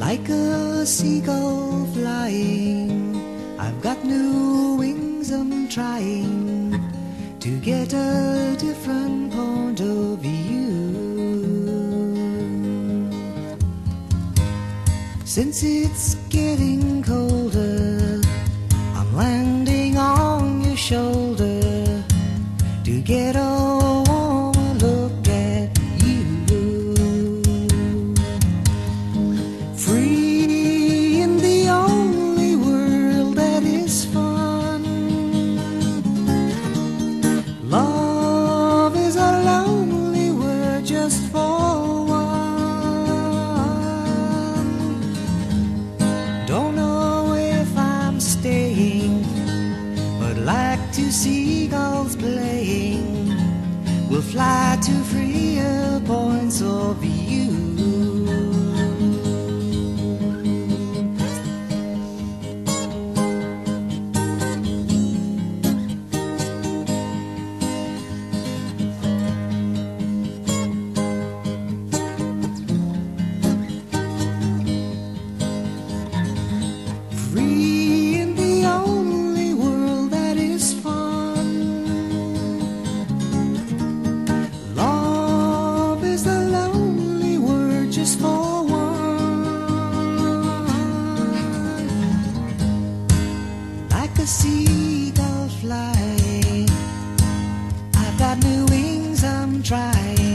Like a seagull flying, I've got new wings, I'm trying to get a different point of view. Since it's getting colder, I'm landing on your shoulder to get a warmer look at you. Free in the only world that is fun. Love is a lonely word just for one. Don't know if I'm staying, but like two seagulls playing, we'll fly to freer points of view. Free in the only world that is fun. Love is the lonely word just for one. Like a seagull flying, I've got new wings, I'm trying